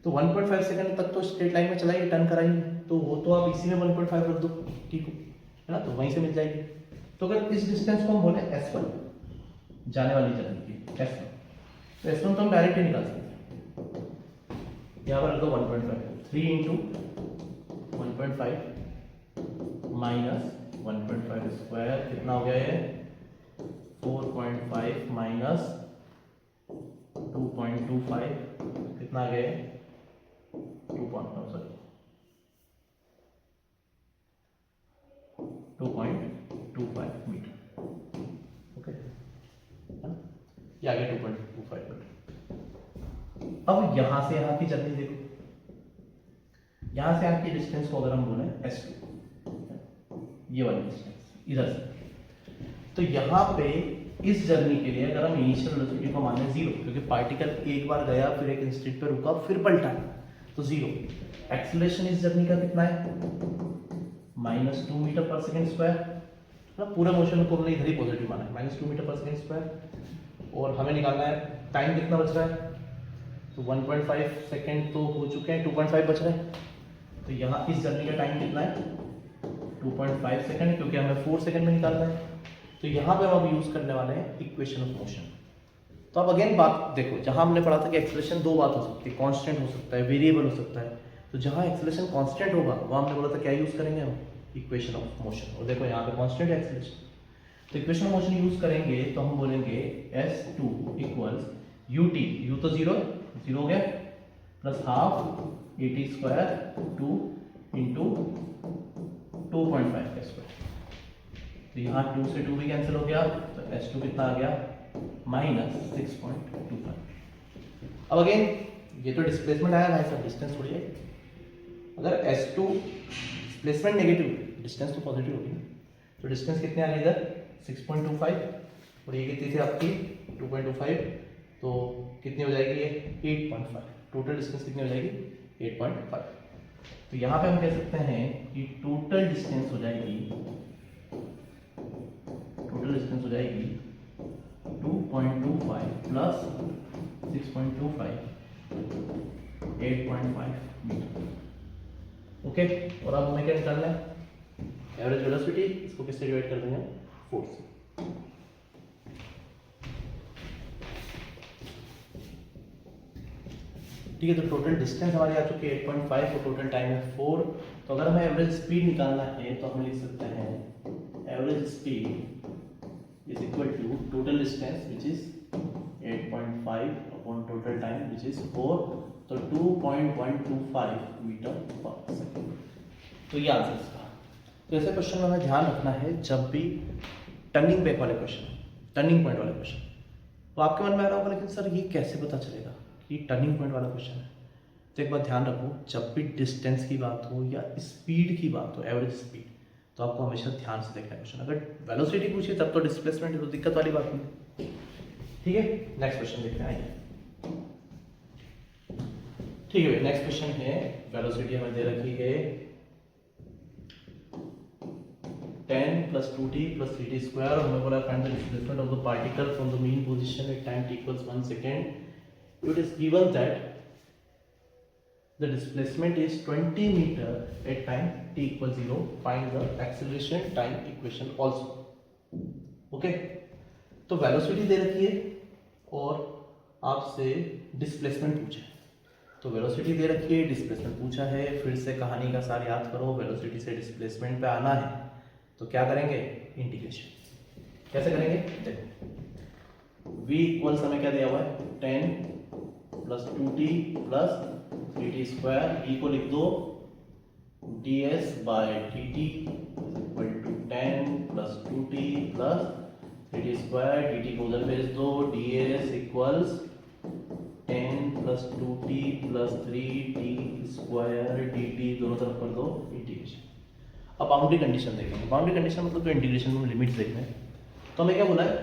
तो 1.5 सेकंड तक तो स्ट्रेट लाइन में चलाइए, टर्न कराइए, तो वो तो आप इसी में 1.5 रख दो, ठीक है ना, तो वहीं से मिल जाएगी। तो अगर इस डिस्टेंस को हम बोले S1, जाने वाली जर्नी की S1, तो S1 तो हम डायरेक्ट ही निकाल सकते हैं, यहाँ पर रख दो 1.5, 3 इंटू 1.5 माइनस 1.5 स्क्वायर, कितना हो गया ये 4.5 माइनस 2.25, कितना आ गया 2.25 मीटर, ओके, ये आ गया 2.25 मीटर। अब यहां से यहां की जर्नी देखो, यहां से यहां की डिस्टेंस को अगर हम बोले S2, ये वाली डिस्टेंस इधर से, तो यहाँ पे इस जर्नी के लिए अगर हम इनिशियल वेलोसिटी को माने 0, क्योंकि पार्टिकल एक बार गया, फिर एक इंस्टेंट पे रुका, फिर पलटा, तो 0। एक्सेलरेशन इस जर्नी का कितना है, -2 मीटर पर सेकेंड स्क्वायर, पूरा मोशन को हमने इधर ही पॉजिटिव माना है, -2 मीटर पर सेकेंड स्क्वायर। और हमें निकालना है टाइम कितना बच रहा है, तो 1.5 सेकेंड तो हो चुके हैं, 2.5 बच रहे हैं। तो यहाँ इस जर्नी का टाइम कितना है, 2.5 सेकेंड, क्योंकि हमें 4 सेकेंड में निकालना है। तो यहाँ पे हम अब यूज करने वाले हैं इक्वेशन ऑफ मोशन। तो अब अगेन बात देखो, जहाँ हमने पढ़ा था कि एक्सेलरेशन दो बात हो सकती है, कांस्टेंट हो सकता है, वेरिएबल हो सकता है। तो जहाँ एक्सेलरेशन कांस्टेंट होगा वहाँ हमने बोला था क्या यूज करेंगे हम, इक्वेशन ऑफ मोशन। और देखो यहाँ पे कांस्टेंट है एक्सेलरेशन, तो इक्वेशन ऑफ मोशन यूज करेंगे तो हम बोलेंगे S2 इक्वल्स ut, u तो 0 है, 0 हो गया, plus half at square 2 into 2.5 का स्क्वायर। तो यहाँ 2 से 2 भी कैंसिल हो गया, तो S2 कितना आ गया, -6.25। अब अगेन ये तो डिस्प्लेसमेंट आया भाई साहब, डिस्टेंस थोड़ी है। अगर S2 डिस्प्लेसमेंट नेगेटिव, डिस्टेंस तो पॉजिटिव होगी, तो डिस्टेंस कितने आ गई इधर 6.25, और ये कितनी थी आपकी 2.25, तो कितनी हो जाएगी ये 8.5। टोटल डिस्टेंस कितनी हो जाएगी 8.5। तो यहाँ पे हम कह सकते हैं कि टोटल डिस्टेंस हो जाएगी 2.25 प्लस 6.25, 8.5 मीटर। ओके, और अब हमें क्या निकालना है, एवरेज वेलोसिटी, इसको किससे डिवाइड कर देंगे 4 से। ठीक है, तो टोटल डिस्टेंस हमारी आ चुकी है 8.5 और टोटल टाइम है 4। तो अगर हमें एवरेज स्पीड निकालना है तो हम लिख सकते हैं average speed is equal to total distance which is 8.5 upon total time which is 4 तो 2.125 मीटर पर सेकेंड। तो ये आंसर इसका। तो ऐसे क्वेश्चन में हमें ध्यान रखना है जब भी टर्निंग बैक वाले क्वेश्चन, टर्निंग पॉइंट वाले क्वेश्चन, तो आपके मन में आ रहा होगा लेकिन सर ये कैसे पता चलेगा कि टर्निंग पॉइंट वाला क्वेश्चन है। तो एक बार ध्यान रखो, जब भी डिस्टेंस की बात हो या स्पीड की बात हो, एवरेज स्पीड, तो आपको हमेशा ध्यान से देखना है क्वेश्चन। अगर वेलोसिटी पूछिए तब तो डिस्प्लेसमेंट है, तो दिक्कत वाली बात नहीं। ठीक है, नेक्स्ट क्वेश्चन देखते हैं, आइए। ठीक है, नेक्स्ट क्वेश्चन है, वेलोसिटी हमें दे रखी है 10 + 2t + 3t स्क्वायर, और हमें बोला find the displacement of the particle from the mean position at time t = 1 second. It is given that the displacement is 20 meter at time t = 0. Find the acceleration time equation also. Okay, तो velocity दे रखी है और आपसे displacement पूछा है। तो velocity दे रखी है, डिस्प्लेसमेंट पूछा है। फिर से कहानी का सार याद करो, वेलोसिटी से डिस्प्लेसमेंट पे आना है तो क्या करेंगे, इंटीग्रेशन। कैसे करेंगे, देखो v इक्वल्स हमें क्या दिया हुआ है, 10 + 2t + 3t स्क्वायर। e को लिख दो ds/dt = 10 + 2t + 3t square. dt को उधर भेज दो, ds = 10 + 2t + 3t square. dt दोनों तरफ कर दो इंटीग्रेशन। अब बाउंड्री कंडीशन देखेंगे। बाउंड्री कंडीशन मतलब तो इंटीग्रेशन में लिमिट्स देखना है। तो हमें क्या बोला है,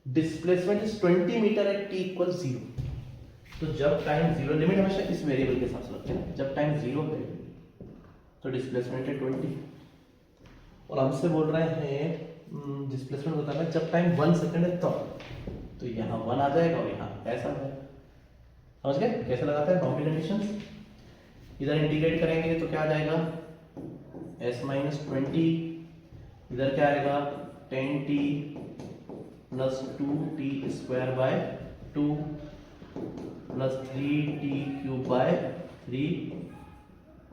displacement is 20 metre at t = 0। तो जब टाइम 0, लिमिट हमेशा इस वेरिएबल के साथ रखते हैं, जब टाइम 0 है तो डिस्प्लेसमेंट है 20, और हमसे बोल रहे हैं डिस्प्लेसमेंट होता है जब टाइम 1 सेकंड है तब। तो यहाँ 1 आ जाएगा और यहाँ ऐसा है। समझ गए कैसे लगाते हैं बाउंड्री कंडीशंस। इधर इंटीग्रेट करेंगे तो क्या आ जाएगा, s - 20, इधर क्या आएगा 10t + 2t स्क्वायर / 2 + 3t³ / 3,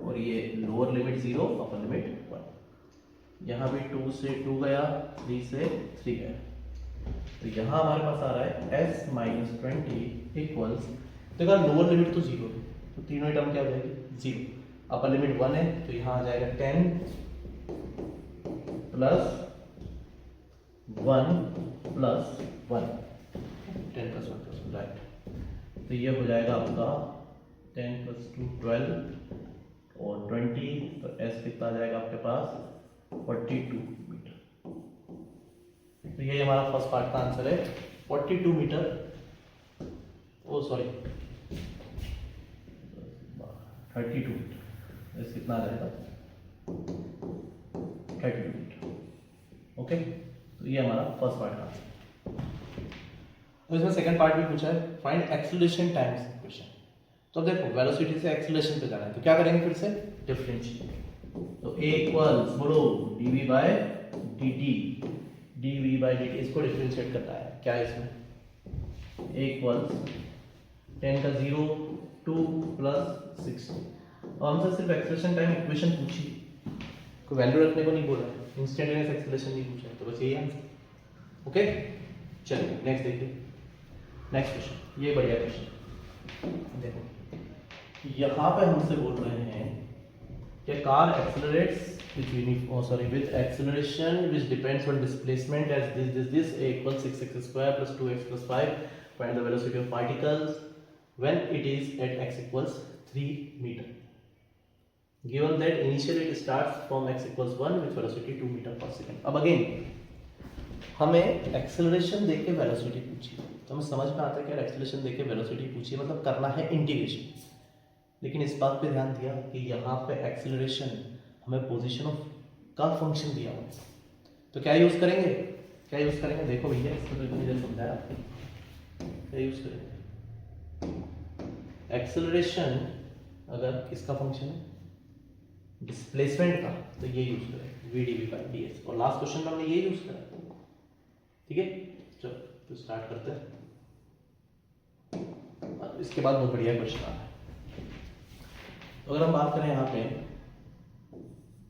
और ये लोअर लिमिट 0, अपर लिमिट 1। यहाँ भी 2 से 2 गया, 3 से 3 गया। तो यहाँ हमारे पास आ रहा है s - 20 इक्वल्स, देखो लोअर लिमिट तो 0 है तो तीनों टर्म क्या हो जाएगी 0, अपर लिमिट 1 है तो यहाँ आ जाएगा 10 + 1 + 1, 10 + 1 + 1, राइट। तो ये हो जाएगा आपका 10 + 2 12 और 20, तो s कितना आ जाएगा आपके पास 42 मीटर। तो ये हमारा फर्स्ट पार्ट का आंसर है 42 मीटर, ओ सॉरी 32 मीटर। s कितना आ जाएगा 32 मीटर। ओके, तो ये हमारा फर्स्ट पार्ट का आंसर। तो इसमें सेकंड पार्ट भी पूछा है, फाइंड एक्सेलरेशन टाइम्स इक्वेशन। तो देखो वेलोसिटी से एक्सेलरेशन पे जाना है तो क्या करेंगे, फिर से डिफरेंशिएट। तो a इक्वल्स बोलो dv/dt, dv/dt, इसको डिफरेंशिएट करना है। क्या है इसमें, a इक्वल्स 10 का 0 2 + 60। और हमसे सिर्फ एक्सेलरेशन टाइम इक्वेशन पूछी, कोई वैल्यू रखने को नहीं बोला है, इंस्टेंटेनियस एक्सेलरेशन नहीं पूछा है, तो बस यही आंसर। ओके, चलिए नेक्स्ट देखिए। नेक्स्ट क्वेश्चन, ये बढ़िया क्वेश्चन देखो, यहाँ पे हमसे बोल रहे हैं कि car accelerates with acceleration which depends on displacement as this a = 6x² + 2x + 5. Find the velocity of particles when it is at x = 3 meter. Given that initially it starts from x = 1 with velocity 2 meter per second. अब again हमें acceleration देके velocity पूछी, तो हमें समझ में आता है कि यार एक्सेलरेशन देके वेलोसिटी पूछी मतलब करना है इंटीग्रेशन। लेकिन इस बात पे ध्यान दिया कि यहाँ पे एक्सेलरेशन हमें पोजीशन ऑफ का फंक्शन दिया हुआ है, तो क्या यूज़ करेंगे, क्या यूज़ करेंगे, देखो भैया इसको तो इतनी देर समझाया आपको, क्या यूज़ करेंगे एक्सेलरेशन अगर किसका फंक्शन है डिस्प्लेसमेंट का, तो ये यूज़ करेंगे v/ds, और लास्ट क्वेश्चन में हमने ये यूज़ करा। ठीक है, चलो तो स्टार्ट करते हैं। इसके बाद बहुत बढ़िया क्वेश्चन आ रहा है। तो अगर हम बात करें यहाँ पे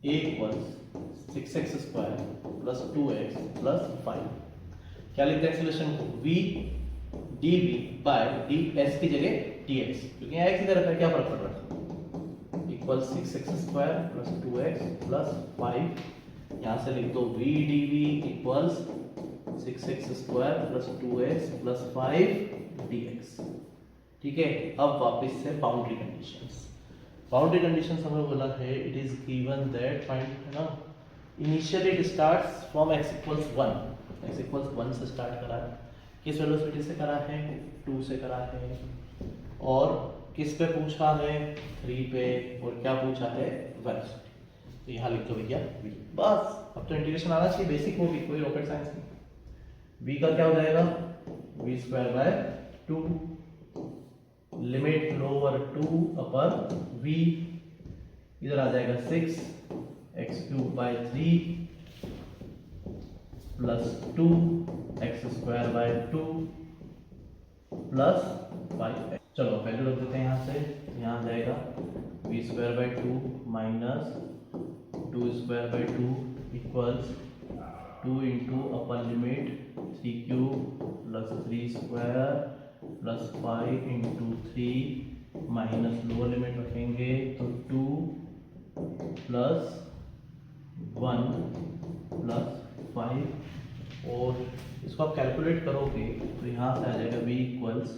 a = 6x² + 2x + 5, क्या लिखते हैं एक्सेलरेशन को, v dv/ds की जगह dx, क्योंकि यहाँ x इधर रखा है, क्या फर्क पड़ रहा है, equal 6x² plus 2x plus 5, यहाँ से लिख दो v dv equals 6x² plus 2x plus 5 dx। ठीक है, अब वापस से बाउंड्री कंडीशंस। बाउंड्री कंडीशंस हमें बोला है it is given that find, है ना, initially it starts from x equals 1, x equals 1 से स्टार्ट करा है, किस वेलोसिटी से करा है, 2 से करा है, और किस पे पूछा है, 3 पे, और क्या पूछा है, वेलोसिटी। तो यहाँ लिख दो भैया v, बस अब तो इंटीग्रेशन आना चाहिए, बेसिक होगी, कोई रॉकेट साइंस नहीं। v का क्या हो जाएगा, v²/2, लिमिट लोअर 2 अपर v, इधर आ जाएगा 6x³ 3 प्लस 2x²/2 प्लस 5। चलो वैल्यू रख देते हैं यहाँ से, यहाँ आ जाएगा v²/2 minus 2² equals 2 into upper limit 3³ plus 3² plus 5 into 3 minus lower limit रखेंगे तो 2 प्लस 1 प्लस 5, और इसको आप कैलकुलेट करोगे तो यहाँ से आ जाएगा v equals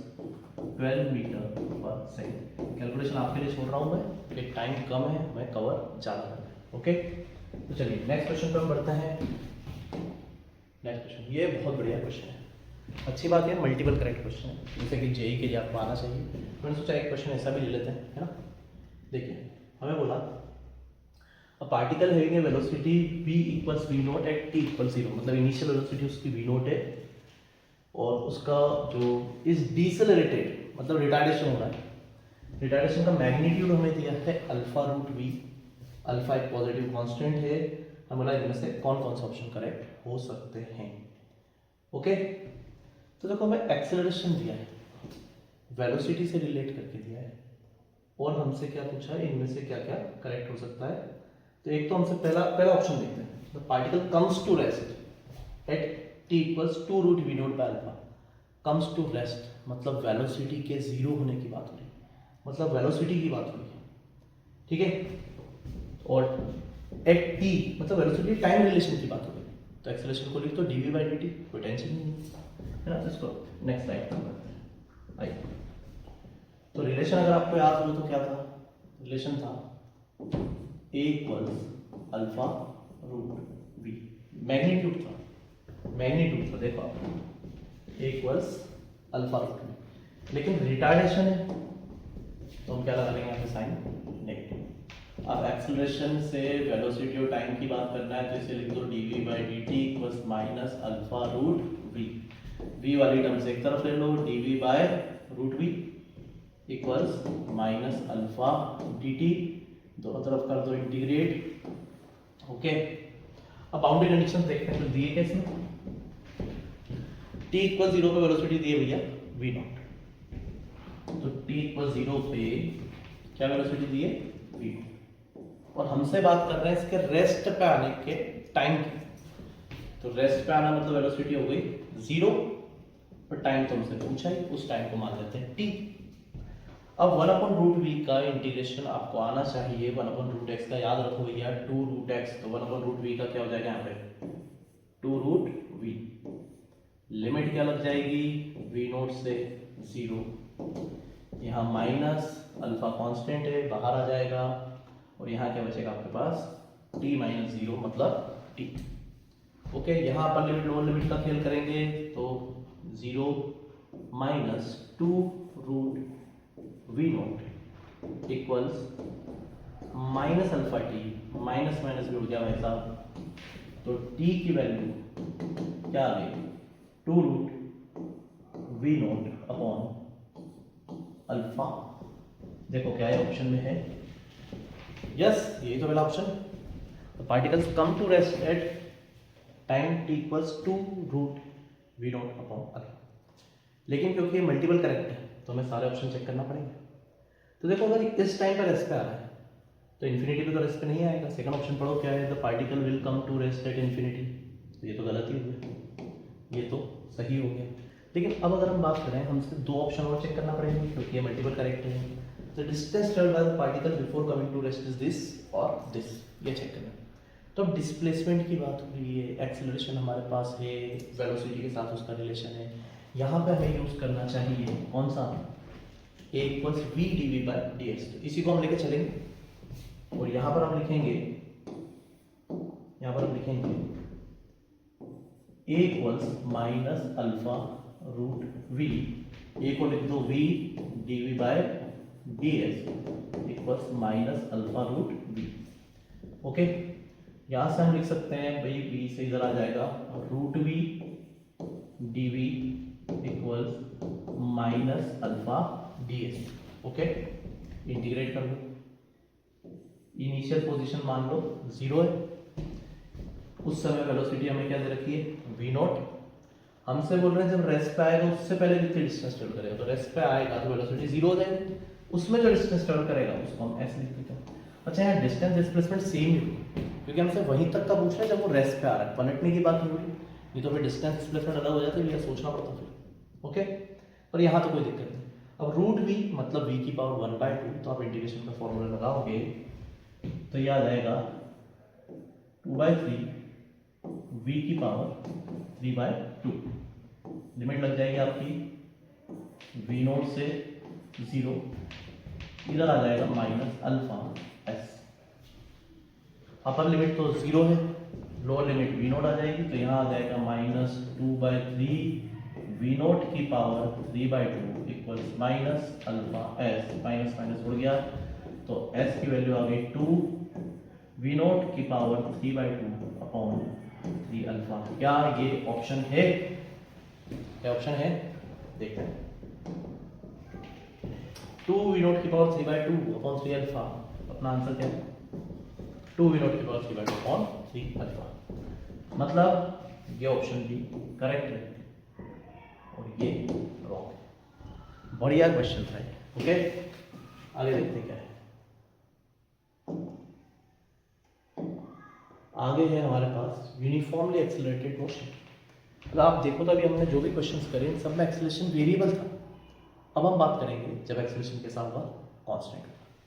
12 metre per second. Calculation आपके लिए छोड़ रहा हूँ मैं, कि टाइम कम है, मैं कवर ज़्यादा करना है। ओके, तो चलिए नेक्स्ट क्वेश्चन पर हम बढ़ते हैं। नेक्स्ट क्वेश्चन, ये बहुत बढ़िया क्वेश्चन है, अच्छी बात है, मल्टीपल करेक्ट क्वेश्चन है, जैसे कि जेई के लिए आपको आना चाहिए। मैंने सोचा एक क्वेश्चन ऐसा भी ले लेते हैं, है ना। देखिए हमें बोला a particle having a velocity v equals v not at t equal 0, मतलब इनिशियल वेलोसिटी उसकी v नॉट है, और उसका जो इज डिसेलरेटेड, मतलब रिटार्डेशन हो रहा है, रिटार्डेशन का मैग्नीट्यूड हमें दिया है α√v, अल्फा एक पॉजिटिव कांस्टेंट है, हमें बोला इनमें से कौन कौन सा ऑप्शन करेक्ट हो सकते हैं। ओके, तो देखो हमें एक्सेलरेशन दिया है, वेलोसिटी से रिलेट करके दिया है, और हमसे क्या पूछा है, इनमें से क्या क्या करेक्ट हो सकता है। तो एक तो हमसे पहला ऑप्शन देखते हैं, the particle comes to rest at t equals 2√v not by alpha. Comes to rest मतलब वेलोसिटी के जीरो होने की बात हो रही है, मतलब वेलोसिटी की बात हो रही है, ठीक है, और एट t मतलब वेलोसिटी टाइम रिलेशन की बात हो रही है, तो एक्सेलरेशन को लिख तो dv/dt, कोई टेंशन नहीं है ना। तो इसको नेक्स्ट स्लाइड पर करते हैं। आइए, तो रिलेशन अगर आपको याद हो तो क्या था, रिलेशन था a इक्वल्स α√v, मैग्नीट्यूड था, देखो आप a इक्वल्स α√v, लेकिन रिटार्डेशन है तो हम क्या लगा लेंगे यहाँ पे, साइन नेगेटिव। अब एक्सेलरेशन से वेलोसिटी और टाइम की बात करना है, तो इसे लिख दो dv/dt equals minus α√v, v वाली टर्म से एक तरफ ले लो, dv/√v इक्वल्स माइनस α/dt, दोनों तरफ कर दो इंटीग्रेट। ओके, अब बाउंड्री कंडीशंस देखते हैं, तो दिए कैसे, t इक्वल 0 पे वेलोसिटी दी है भैया v नॉट, तो t इक्वल 0 पे क्या वेलोसिटी दी है, v नॉट, और हमसे बात कर रहे हैं इसके रेस्ट पे आने के टाइम की, तो रेस्ट पे आना मतलब वेलोसिटी हो गई 0, और टाइम तो हमसे पूछा ही, उस टाइम को मान लेते हैं t। अब 1/√v का इंटीग्रेशन आपको आना चाहिए, 1/√x का याद रखो भैया 2√x, तो 1/√v का क्या हो जाएगा यहाँ पे 2√v, लिमिट क्या लग जाएगी v नॉट से 0, यहाँ माइनस अल्फा कांस्टेंट है बाहर आ जाएगा, और यहाँ क्या बचेगा आपके पास t-0 मतलब t। ओके, यहाँ अपर लिमिट लोअर लिमिट का खेल करेंगे, तो 0 minus 2√v not equals minus alpha T, minus minus भी हो गया भाई साहब, तो t की वैल्यू क्या आ गई 2√v नॉट अपॉन अल्फा। देखो क्या है ऑप्शन में है, यस यही तो पहला option, particles come to rest at time t equals 2√v not upon alpha, लेकिन क्योंकि ये मल्टीपल करेक्ट है तो हमें सारे ऑप्शन चेक करना पड़ेंगे। तो देखो अगर इस टाइम पर रेस्ट पे आ रहा है तो इन्फिनिटी पे तो रेस्ट पे नहीं आएगा, सेकंड ऑप्शन पढ़ो क्या है, the particle will come to rest at infinity, तो ये तो गलत ही हो गया, ये तो सही हो गया। लेकिन अब अगर हम बात करें, हमसे दो ऑप्शन और चेक करना पड़ेगा क्योंकि ये मल्टीपल करेक्ट है। The distance travelled by the particle before coming to rest is this और दिस, ये चेक करना। तो अब डिस्प्लेसमेंट की बात हो रही है, एक्सेलरेशन हमारे पास है, वेलोसिटी के साथ उसका रिलेशन है। यहाँ पे हमें यूज करना चाहिए कौन सा, a equals V D V by D X. तो इसी को हम लेके चलेंगे और यहाँ पर हम लिखेंगे, a equals minus alpha root V, A को लिख दो V D V by D X equals minus alpha root V. Okay, यहां से हम लिख सकते हैं भाई v से इधर आ जाएगा root V D V equals minus alpha D S. Okay, integrate कर लो। इनिशियल पोजीशन मान लो 0 है, उस समय वेलोसिटी हमें क्या दे रखी है v नॉट। हमसे बोल रहे हैं जब रेस्ट पे आएगा उससे पहले कितनी डिस्टेंस ट्रेवल करेगा, तो रेस्ट पे आएगा तो वेलोसिटी 0 हो जाएगी, उसमें जो डिस्टेंस ट्रेवल करेगा उसको हम ऐसे लिख देते हैं। अच्छा, यहाँ डिस्टेंस डिस्प्लेसमेंट सेम ही होगी क्योंकि हमसे वहीं तक का पूछ रहे हैं जब वो रेस्ट पे आ रहा है, पलटने की बात नहीं होगी, नहीं तो फिर डिस्टेंस डिस्प्लेसमेंट अलग हो जाता है, ये सोचना पड़ता फिर। ओके, पर यहाँ तो कोई दिक्कत नहीं। अब रूट वी मतलब v की पावर 1/2, तो आप इंटीग्रेशन का फॉर्मूला लगाओगे तो ये आ जाएगा 2/3 v की पावर 3/2। लिमिट लग जाएगी आपकी v नोट से 0, इधर आ जाएगा minus alpha S. Upper limit तो 0 है, लोअर लिमिट v नोट आ जाएगी, तो यहाँ आ जाएगा माइनस 2/3 v नोट की power 3/2 equals minus alpha S. Minus minus उड़ गया तो s की वैल्यू आ गई 2 v नोट की पावर 3/2 अपॉन 3 अल्फा। क्या ये ऑप्शन है? क्या ऑप्शन है? देखते हैं। 2 v नोट की पावर 3/2 अपॉन 3 अल्फा, अपना आंसर क्या है? 2 v नोट की पावर 3/2 अपॉन 3 अल्फा। मतलब ये ऑप्शन भी करेक्ट है और ये रॉन्ग है। बढ़िया क्वेश्चन था। ओके, आगे देखते क्या है। आगे है हमारे पास यूनिफॉर्मली एक्सेलरेटेड मोशन। अगर आप देखो तो अभी हमने जो भी क्वेश्चंस करे सब में एक्सेलरेशन वेरिएबल था। अब हम बात करेंगे जब एक्सेलरेशन के साथ कांस्टेंट।